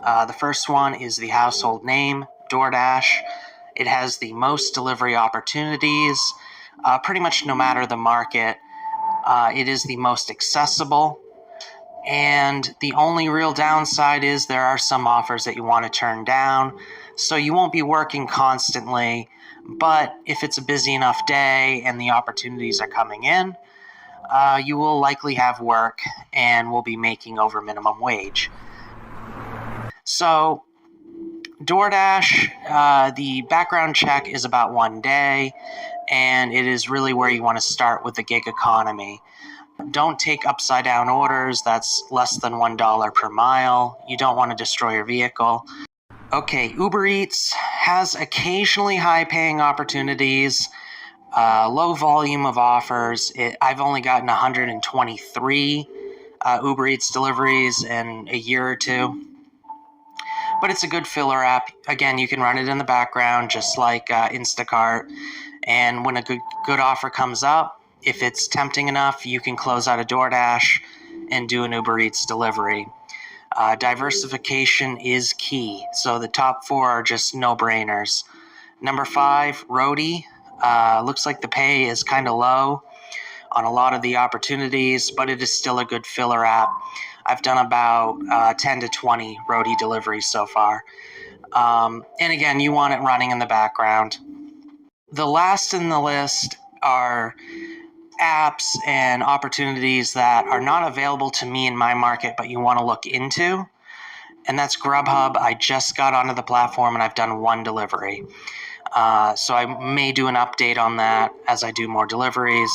The first one is the household name, DoorDash. It has the most delivery opportunities, pretty much no matter the market. It is the most accessible. And the only real downside is there are some offers that you want to turn down. So you won't be working constantly. But if it's a busy enough day and the opportunities are coming in, you will likely have work and will be making over minimum wage. So DoorDash, the background check is about 1 day, and it is really where you want to start with the gig economy. Don't take upside down orders. That's less than $1 per mile. You don't want to destroy your vehicle. Okay, Uber Eats has occasionally high-paying opportunities, low volume of offers. I've only gotten 123 Uber Eats deliveries in a year or two. But it's a good filler app. Again, you can run it in the background just like Instacart. And when a good offer comes up, if it's tempting enough, you can close out a DoorDash and do an Uber Eats delivery. Diversification is key. So the top 4 are just no-brainers. Number 5, Roadie. Looks like the pay is kind of low on a lot of the opportunities, but it is still a good filler app. I've done about 10 to 20 Roadie deliveries so far. And again, you want it running in the background. The last in the list are apps and opportunities that are not available to me in my market, but you want to look into. And that's Grubhub. I just got onto the platform and I've done 1 delivery. So I may do an update on that as I do more deliveries.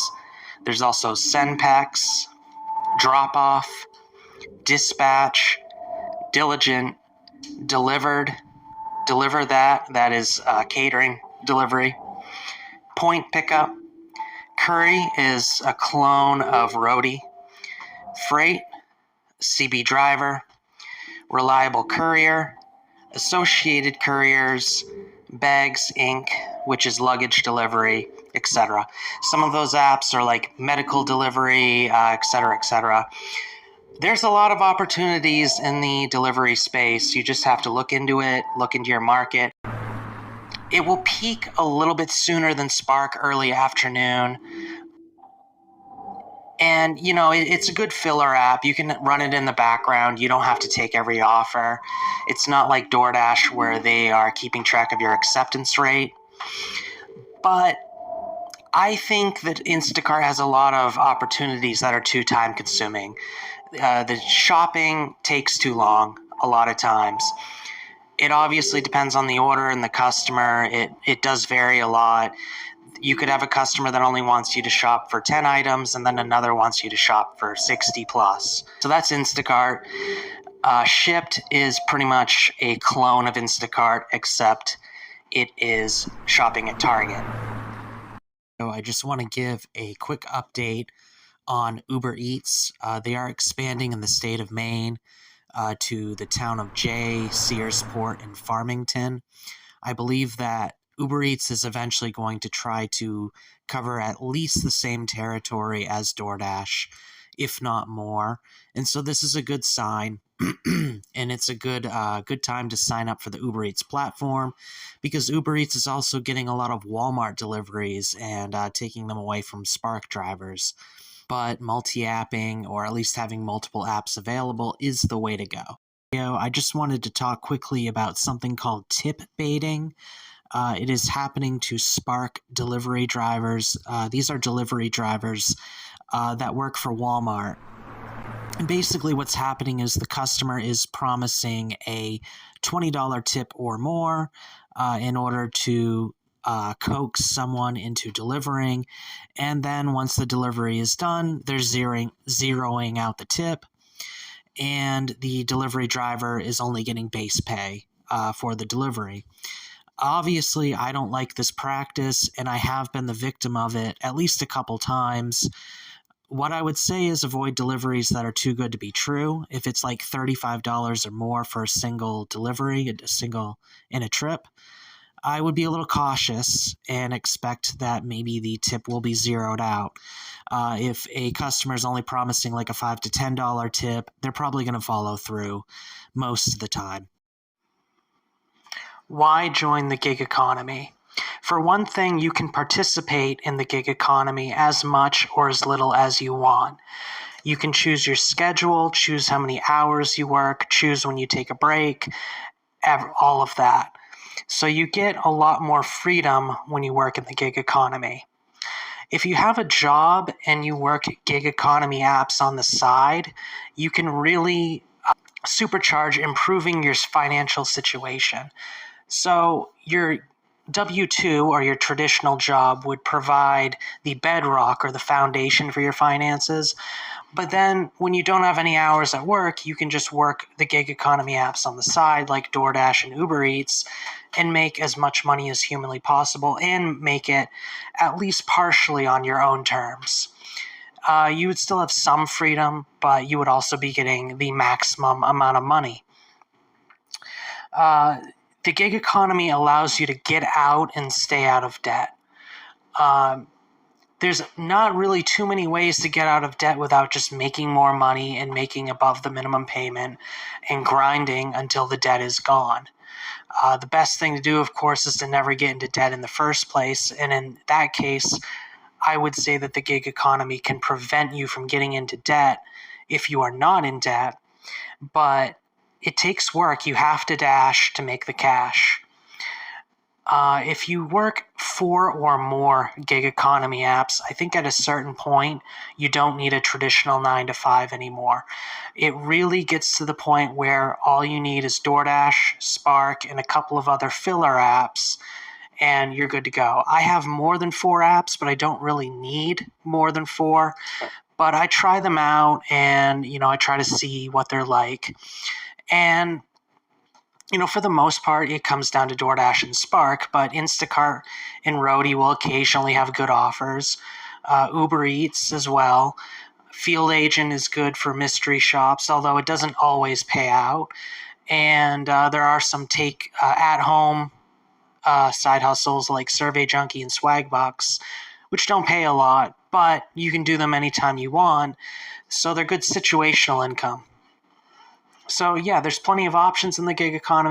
There's also SendPex, Dropoff, Dispatch, Diligent, Delivered, Deliver That is catering delivery, Point Pickup. Curry is a clone of Roadie. Freight, CB Driver, Reliable Courier, Associated Couriers, Bags Inc., which is luggage delivery, etc. Some of those apps are like medical delivery, etc., etc. There's a lot of opportunities in the delivery space. You just have to look into it, look into your market. It will peak a little bit sooner than Spark early afternoon. And, it's a good filler app. You can run it in the background. You don't have to take every offer. It's not like DoorDash where they are keeping track of your acceptance rate. But I think that Instacart has a lot of opportunities that are too time-consuming. The shopping takes too long a lot of times. It obviously depends on the order and the customer. It does vary a lot. You could have a customer that only wants you to shop for 10 items and then another wants you to shop for 60 plus. So that's Instacart. Shipped is pretty much a clone of Instacart, except it is shopping at Target. So I just want to give a quick update on Uber Eats. They are expanding in the state of Maine to the town of Jay, Searsport, and Farmington. I believe that Uber Eats is eventually going to try to cover at least the same territory as DoorDash, if not more. And so this is a good sign, and it's a good time to sign up for the Uber Eats platform, because Uber Eats is also getting a lot of Walmart deliveries and taking them away from Spark drivers. But multi-apping, or at least having multiple apps available, is the way to go. I just wanted to talk quickly about something called tip baiting. It is happening to Spark delivery drivers. These are delivery drivers that work for Walmart. And basically what's happening is the customer is promising a $20 tip or more in order to coax someone into delivering. And then once the delivery is done, they're zeroing out the tip. And the delivery driver is only getting base pay for the delivery. Obviously, I don't like this practice, and I have been the victim of it at least a couple times. What I would say is avoid deliveries that are too good to be true. If it's like $35 or more for a single delivery, in a trip, I would be a little cautious and expect that maybe the tip will be zeroed out. If a customer is only promising like a $5 to $10 tip, they're probably going to follow through most of the time. Why join the gig economy? For one thing, you can participate in the gig economy as much or as little as you want. You can choose your schedule, choose how many hours you work, choose when you take a break, all of that. So you get a lot more freedom when you work in the gig economy. If you have a job and you work gig economy apps on the side, you can really supercharge improving your financial situation. So your W-2 or your traditional job would provide the bedrock or the foundation for your finances. But then when you don't have any hours at work, you can just work the gig economy apps on the side like DoorDash and Uber Eats and make as much money as humanly possible and make it at least partially on your own terms. You would still have some freedom, but you would also be getting the maximum amount of money. The gig economy allows you to get out and stay out of debt. There's not really too many ways to get out of debt without just making more money and making above the minimum payment and grinding until the debt is gone. The best thing to do, of course, is to never get into debt in the first place. And in that case, I would say that the gig economy can prevent you from getting into debt if you are not in debt. But it takes work. You have to dash to make the cash. If you work 4 or more gig economy apps, I think at a certain point, you don't need a traditional 9-to-5 anymore. It really gets to the point where all you need is DoorDash, Spark, and a couple of other filler apps, and you're good to go. I have more than 4 apps, but I don't really need more than 4. But I try them out, and, I try to see what they're like. And for the most part, it comes down to DoorDash and Spark, but Instacart and Roadie will occasionally have good offers. Uber Eats as well. Field Agent is good for mystery shops, although it doesn't always pay out. And there are some at-home side hustles like Survey Junkie and Swagbucks, which don't pay a lot, but you can do them anytime you want, so they're good situational income. So yeah, there's plenty of options in the gig economy.